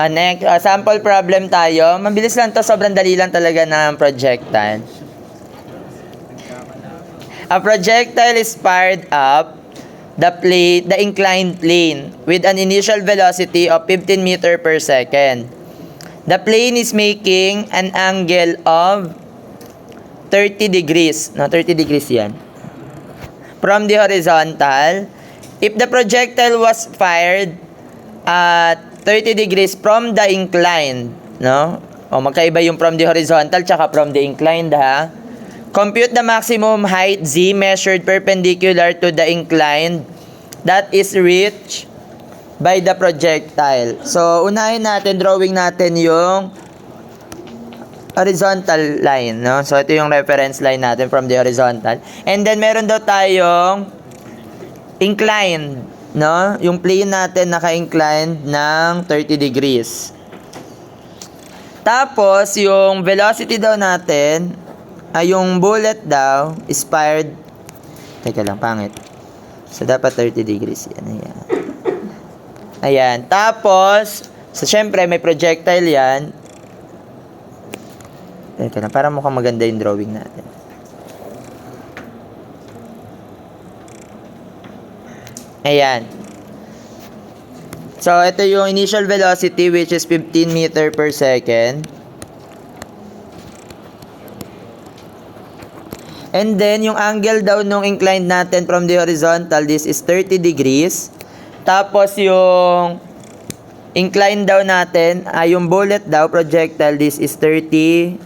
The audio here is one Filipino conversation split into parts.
Next, sample problem tayo. Mabilis lang to, sobrang dali lang talaga ng projectile. A projectile is fired up the inclined plane with an initial velocity of 15 meter per second. The plane is making an angle of 30 degrees. No, 30 degrees yan. From the horizontal. If the projectile was fired at 30 degrees from the inclined, no? O, magkaiba yung from the horizontal tsaka from the inclined, ha? Compute the maximum height z measured perpendicular to the inclined that is reached by the projectile. So, unahin natin, drawing natin yung horizontal line, no? So, ito yung reference line natin from the horizontal. And then, meron daw tayong inclined, no? Yung plane natin naka-inclined ng 30 degrees. Tapos, yung velocity daw natin, yung bullet daw is fired. Teka lang, pangit. So, dapat 30 degrees. Yan, ayan. Ayan. Tapos, so, syempre, may projectile yan. Teka lang, para mukhang maganda yung drawing natin. Ayan. So, ito yung initial velocity which is 15 meter per second. And then, yung angle daw nung inclined natin from the horizontal, this is 30 degrees. Tapos, yung inclined daw natin, yung bullet daw, projectile, this is 30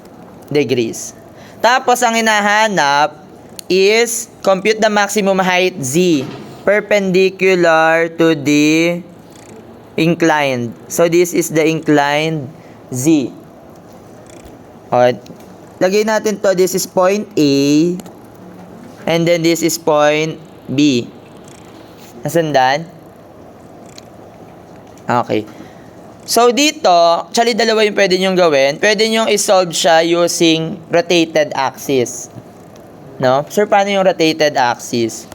degrees. Tapos, ang hinahanap is compute the maximum height z perpendicular to the inclined. So, this is the inclined z. Lagay natin to, this is point A, and then this is point B. Nasundan? Okay. So, dito, actually, dalawa yung pwede nyong gawin. Pwede nyong isolve siya using rotated axis. No? Sir, paano yung rotated axis?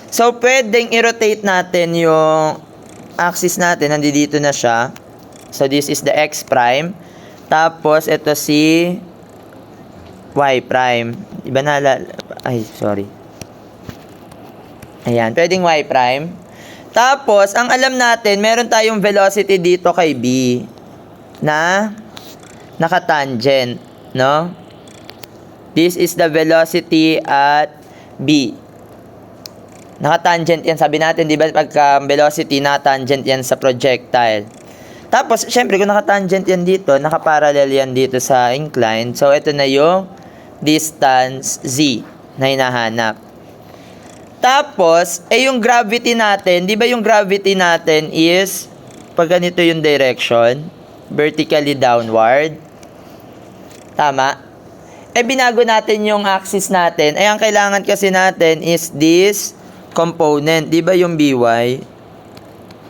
So, pwedeng i-rotate natin yung axis natin. Nandito na siya. So, this is the x prime. Tapos, ito si y prime. Iba na, ay, sorry. Ayan, pwedeng y prime. Tapos, ang alam natin, meron tayong velocity dito kay B na nakatangent, no? This is the velocity at B. Nakatangent yan, sabi natin, di ba, pagka velocity, nakatangent yan sa projectile. Tapos, syempre, kung nakatangent yan dito, nakaparallel yan dito sa incline. So, ito na yung distance Z na hinahanap. Tapos, yung gravity natin, di ba yung gravity natin is, pag ganito yung direction, vertically downward. Tama? Binago natin yung axis natin. Ang kailangan kasi natin is this component. Di ba yung BY?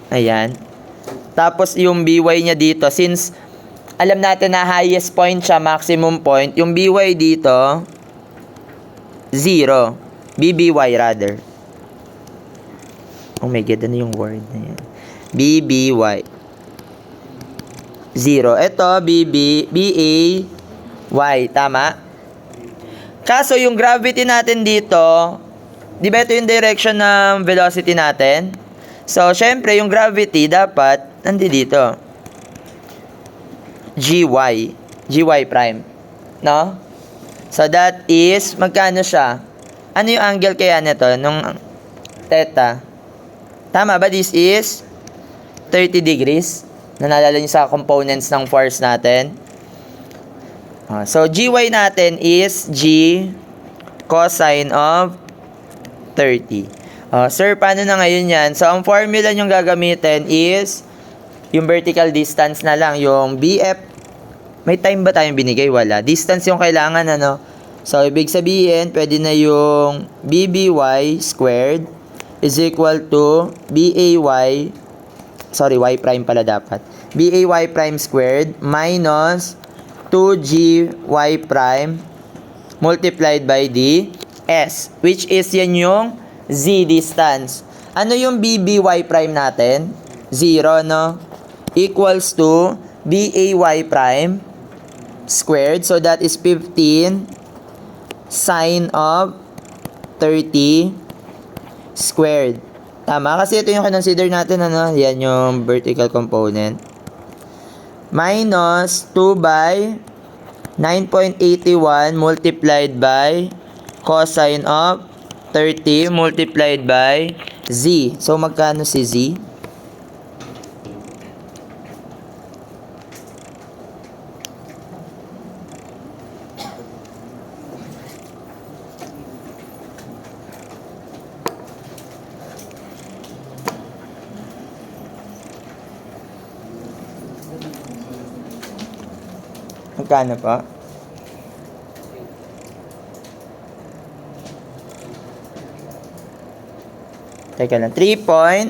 Ayan. Tapos, yung BY niya dito, since alam natin na highest point siya, maximum point, yung BY dito, 0. BBY rather. Oh my God, ano yung word na yan? BBY. 0. Ito, BA, Y. Tama? Kaso, yung gravity natin dito, di ba ito yung direction ng velocity natin? So, syempre, yung gravity dapat nandito. GY. GY prime. No? So, that is, magkano siya? Ano yung angle kaya nito? Nung theta. Tama ba? This is 30 degrees. Nalala niyo sa components ng force natin. So, GY natin is G cosine of 30. Sir, paano na ngayon yan? So, ang formula nyong gagamitin is yung vertical distance na lang. Yung BF. May time ba tayong binigay? Wala. Distance yung kailangan, ano? So, ibig sabihin, pwede na yung BBY squared is equal to BAY, sorry, Y prime pala dapat. BAY prime squared minus 2GY prime multiplied by the S, which is yan yung Z distance. Ano yung BBY prime natin? 0, no? equals to BAY prime squared. So that is 15 sine of 30 squared. Tama? Kasi ito yung kinonsider natin, ano? Yan yung vertical component. Minus 2 by 9.81 multiplied by cosine of 30 multiplied by z. So, magkano si z? Magkano pa? Teka lang. 3.31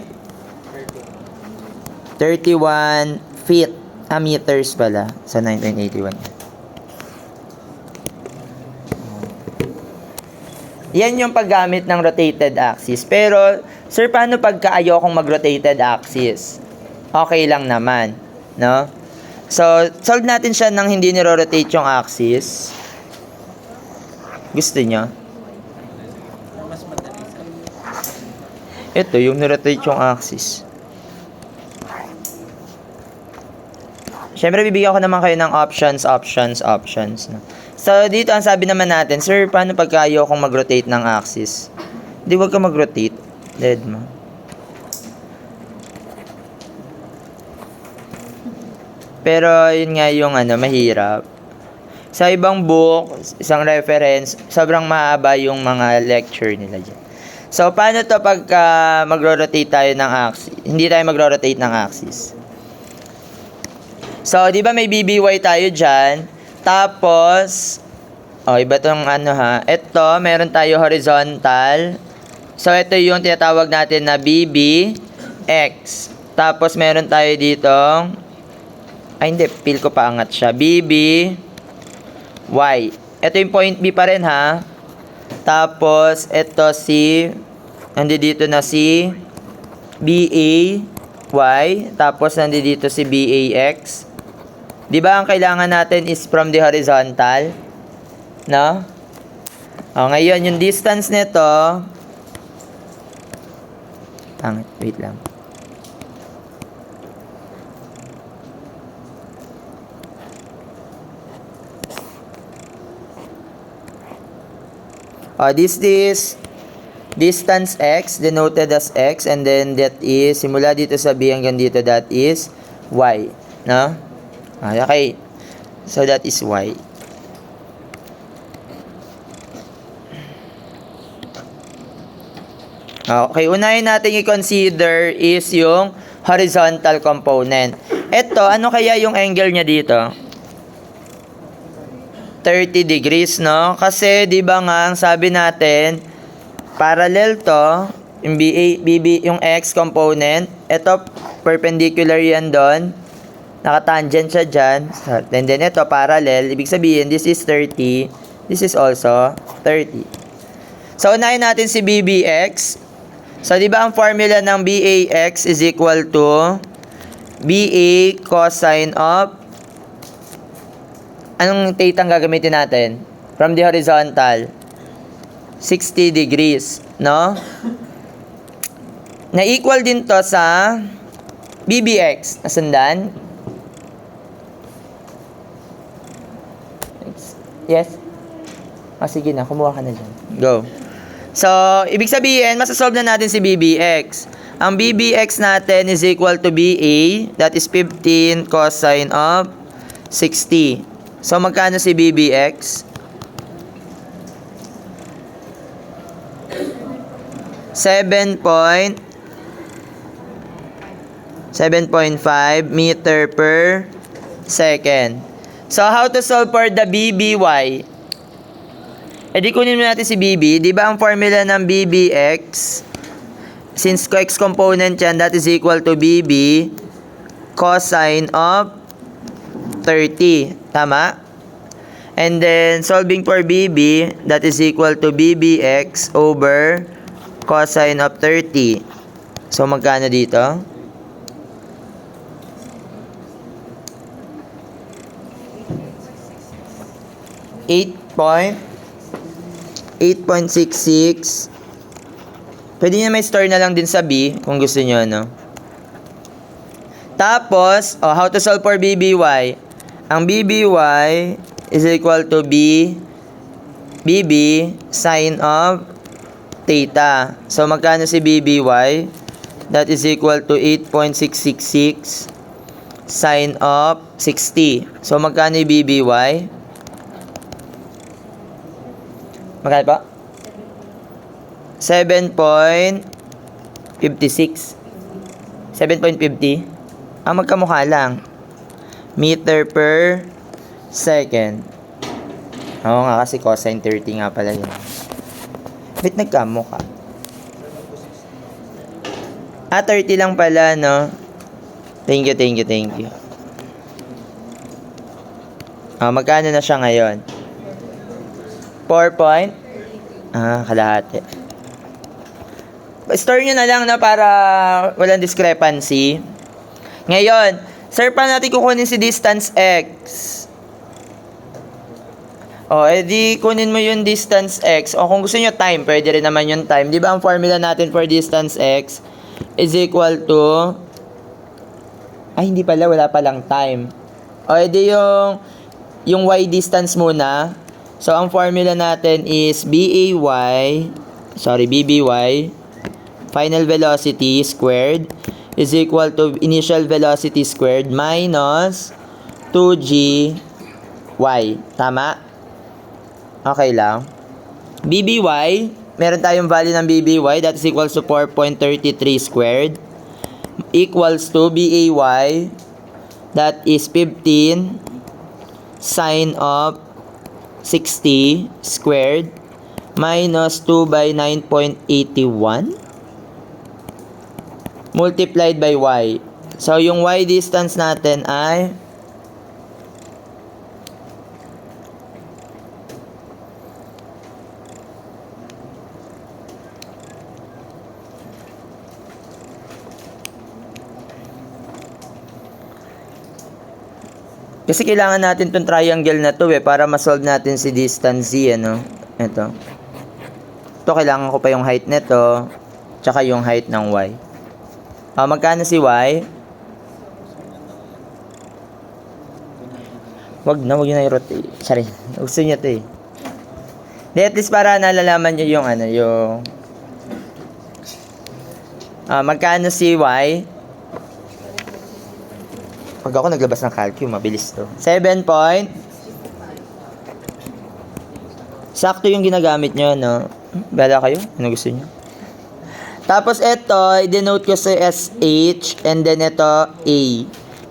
feet. Meters pala. Sa 9.81. Yan yung paggamit ng rotated axis. Pero, sir, paano pagka ayokong mag-rotated axis? Okay lang naman. No? So, solve natin siya nang hindi niro-rotate yung axis. Gusto nyo? Ito, yung nirotate yung axis. Siyempre, bibigyan ko naman kayo ng options. No? So, dito, ang sabi naman natin, sir, paano pagka ayokong mag-rotate ng axis? Hindi, wag ka mag-rotate. Dead mo. Pero, yun nga yung mahirap. Sa ibang book, isang reference, sobrang mahaba yung mga lecture nila dyan. So, paano to pagka magro-rotate tayo ng axis? Hindi tayo magro-rotate ng axis. So, di ba may BBY tayo dyan? Tapos, iba tong ito, meron tayo horizontal. So, ito yung tinatawag natin na BBX. Tapos, meron tayo ditong hindi, feel ko paangat siya. BB Y. Ito yung point B pa rin, ha. Tapos, ito dito na si BA Y. Tapos, dito si BAX. Diba, ang kailangan natin is from the horizontal. No? Ngayon, yung distance nito. Wait lang. This is distance x, denoted as x, and then that is, simula dito sa B hanggang dito, that is y. No? Okay. So, that is y. Okay, unahin natin i-consider is yung horizontal component. Ito, ano kaya yung angle niya dito? 30 degrees, no? Kasi, di ba nga, ang sabi natin, parallel to, yung yung x component, ito, perpendicular yan doon, nakatangent siya dyan, and then ito, parallel, ibig sabihin, this is 30, this is also 30. So, unahin natin si BBX. So, di ba ang formula ng BAX is equal to BA cosine of anong theta ang gagamitin natin? From the horizontal. 60 degrees. No? Na-equal din to sa BBX. Nasundan? Yes? Sige na. Kumuha ka na dyan. Go. So, ibig sabihin, masasolve na natin si BBX. Ang BBX natin is equal to BA. That is 15 cosine of 60. So, magkano si BBX? 7.5 meter per second. So, how to solve for the BBY? E di kunin mo natin si BB. Di ba ang formula ng BBX? Since x component yan, that is equal to BB cosine of 30. Tama? And then, solving for BB, that is equal to BBX over cosine of 30. So, magkano dito? 8.66. Pwede nyo may store na lang din sa B kung gusto nyo, no? Tapos, how to solve for BBY? Ang BBY is equal to BB sine of theta. So, magkano si BBY? That is equal to 8.666 sine of 60. So, magkano yung BBY? Magkano pa? 7.56. 7.50. Magkamukha lang. Meter per second. Oo nga, kasi cosine 30 nga pala yun. Ba't nagkamukha? 30 lang pala, no? Thank you. Magkano na siya ngayon? 4 point? Kalahati. Store nyo na lang, no, para walang discrepancy. Ngayon, sir, paano natin kukunin si distance x? Edi kunin mo yung distance x. Kung gusto nyo time, pwede rin naman yung time. Di ba ang formula natin for distance x is equal to... hindi pala, wala palang time. Edi yung y distance muna. So, ang formula natin is BBY, final velocity squared, is equal to initial velocity squared minus 2gy. Tama? Okay lang. BBY, meron tayong value ng BBY, that is equals to 4.33 squared, equals to BAY, that is 15 sine of 60 squared minus 2 by 9.81 multiplied by y. So, yung y distance natin ay kasi kailangan natin tong triangle na to para ma-solve natin si distance z, ano? Ito. Ito, kailangan ko pa yung height nito, tsaka yung height ng y. Magkano si y? Wag nyo na i-rotate. Sorry, gusto nyo to eh. At least para nalalaman nyo yung magkano si y? Pag ako naglabas ng calculus, mabilis to. 7 point. Sakto yung ginagamit nyo, no? Bala kayo? Ano gusto nyo? Tapos ito, i-denote ko sa SH, and then ito, A.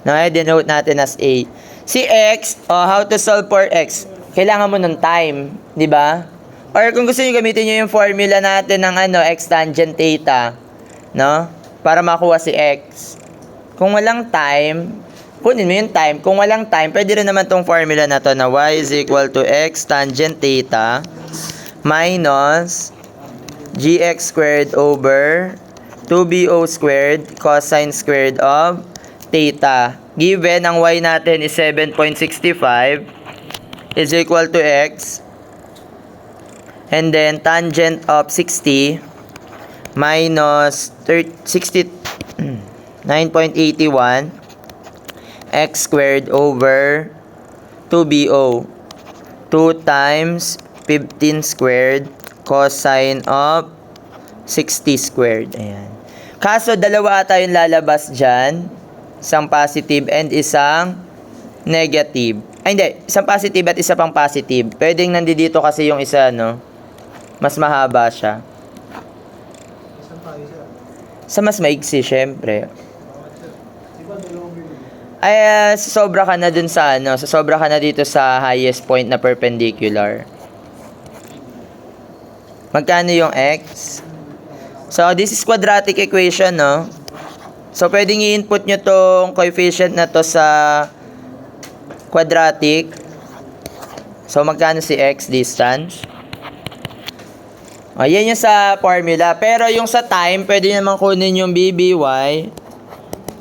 No, i-denote natin as A. Si X, how to solve for X? Kailangan mo ng time, di ba? Or kung gusto nyo, gamitin nyo yung formula natin ng X tangent theta, no? Para makuha si X. Kung walang time, kunin mo yung time. Kung walang time, pwede rin naman tong formula na to na y is equal to x tangent theta minus gx squared over 2bo squared cosine squared of theta. Given, ang y natin is 7.65 is equal to x, and then tangent of 60 minus 9.81 x squared over 2bo, 2 times 15 squared cosine of 60 squared. Ayan. Kaso, dalawa ata yung lalabas dyan. Isang positive and isang negative. Hindi. Isang positive at isa pang positive. Pwedeng nandito kasi yung isa, no? Mas mahaba siya. Sa mas maigsi, syempre. Sobra ka na dun sa sobra ka na dito sa highest point na perpendicular. Magkano yung x? So, this is quadratic equation, no? So, pwedeng i-input nyo tong coefficient na to sa quadratic. So, magkano si x distance? Yan yung sa formula. Pero yung sa time, pwede naman kunin yung BBY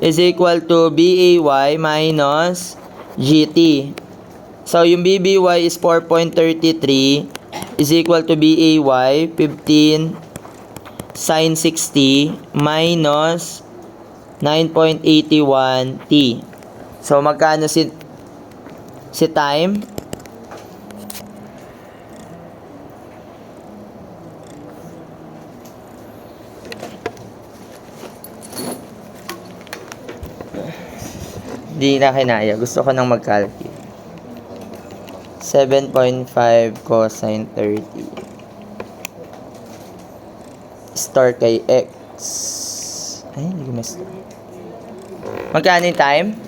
is equal to BAY minus GT. So, yung BBY is 4.33 is equal to BAY, 15 sin 60 minus 9.81 T. So, magkano si time? Di na kinaya. Gusto ko nang mag-calculate. 7.5 cosine 30. Star kay X. Ay, hindi ko mas... Magkano yung time?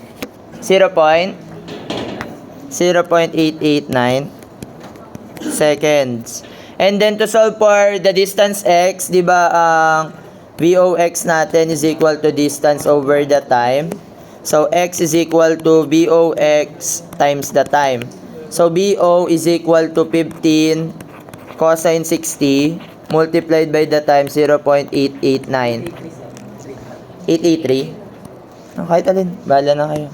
0.0889 seconds. And then to solve for the distance x, di ba ang VOX natin is equal to distance over the time. So, x is equal to VOX times the time. So, BO is equal to 15 cosine 60 multiplied by the time 0.889. 883? Oh, kahit alin. Bahala na kayo.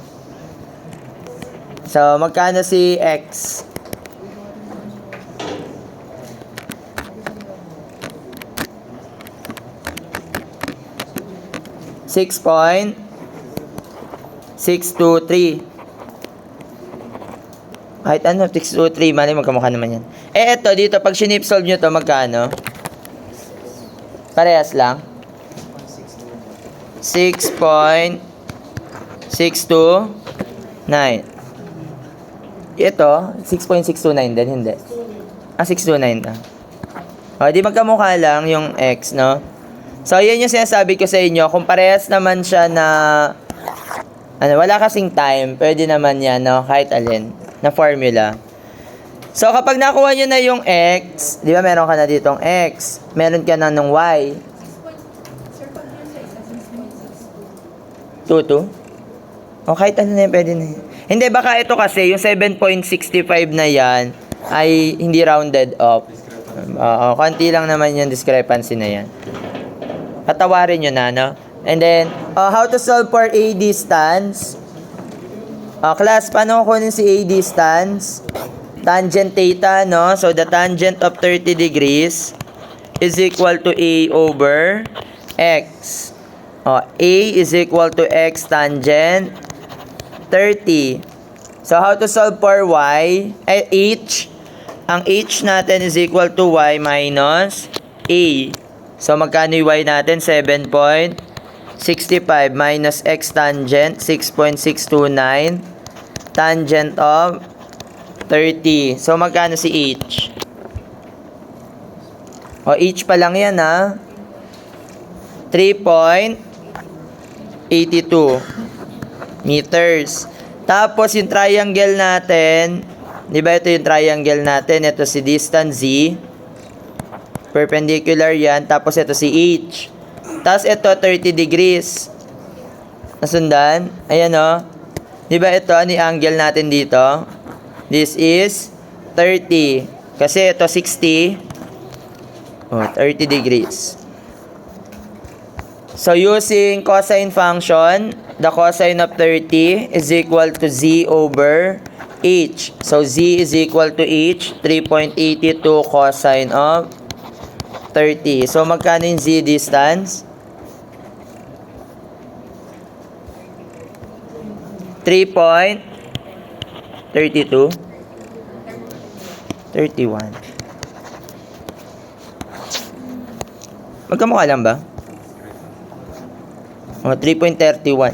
So, magkano si x? $6.623. Kahit ano, 623. Mali, magkamukha naman yan. Eh, eto, dito, pag sinip-solve nyo to, magkano? Parehas lang. 6.629. Ito, 6.629 din, hindi. 629 na. O, di magkamukha lang yung x, no? So, yan yung sinasabi ko sa inyo. Kung parehas naman siya na... wala kasing time, pwede naman yan, no? Kahit alin, na formula. So, kapag nakuha nyo na yung x, di ba meron ka na ditong x, meron ka na ng y. 2. O, kahit ano na yan, pwede na yan. Hindi, baka ito kasi, yung 7.65 na yan, ay hindi rounded up. Konti lang naman yung discrepancy na yan. Patawarin nyo na, no? And then, how to solve for A distance? Class, paano kunin si A distance? Tangent theta, no? So, the tangent of 30 degrees is equal to A over X. A is equal to X tangent 30. So, how to solve for Y? H. Ang H natin is equal to Y minus A. So, magkano yung Y natin? 7.65 minus X tangent, 6.629. Tangent of 30. So, magkano si H? H pa lang yan, ha? 3.82 meters. Tapos, yung triangle natin, di ba ito yung triangle natin? Ito si distance Z. Perpendicular yan. Tapos, ito si H. Tapos, ito 30 degrees. Nasundan? Ayan, o. Di ba ito, ano yung angle natin dito? This is 30. Kasi ito 60. 30 degrees. So, using cosine function, the cosine of 30 is equal to Z over H. So, Z is equal to H, 3.82 cosine of 30. So, magkano yung Z distance? 3.32 31. Magkamukha lang ba? 3.31.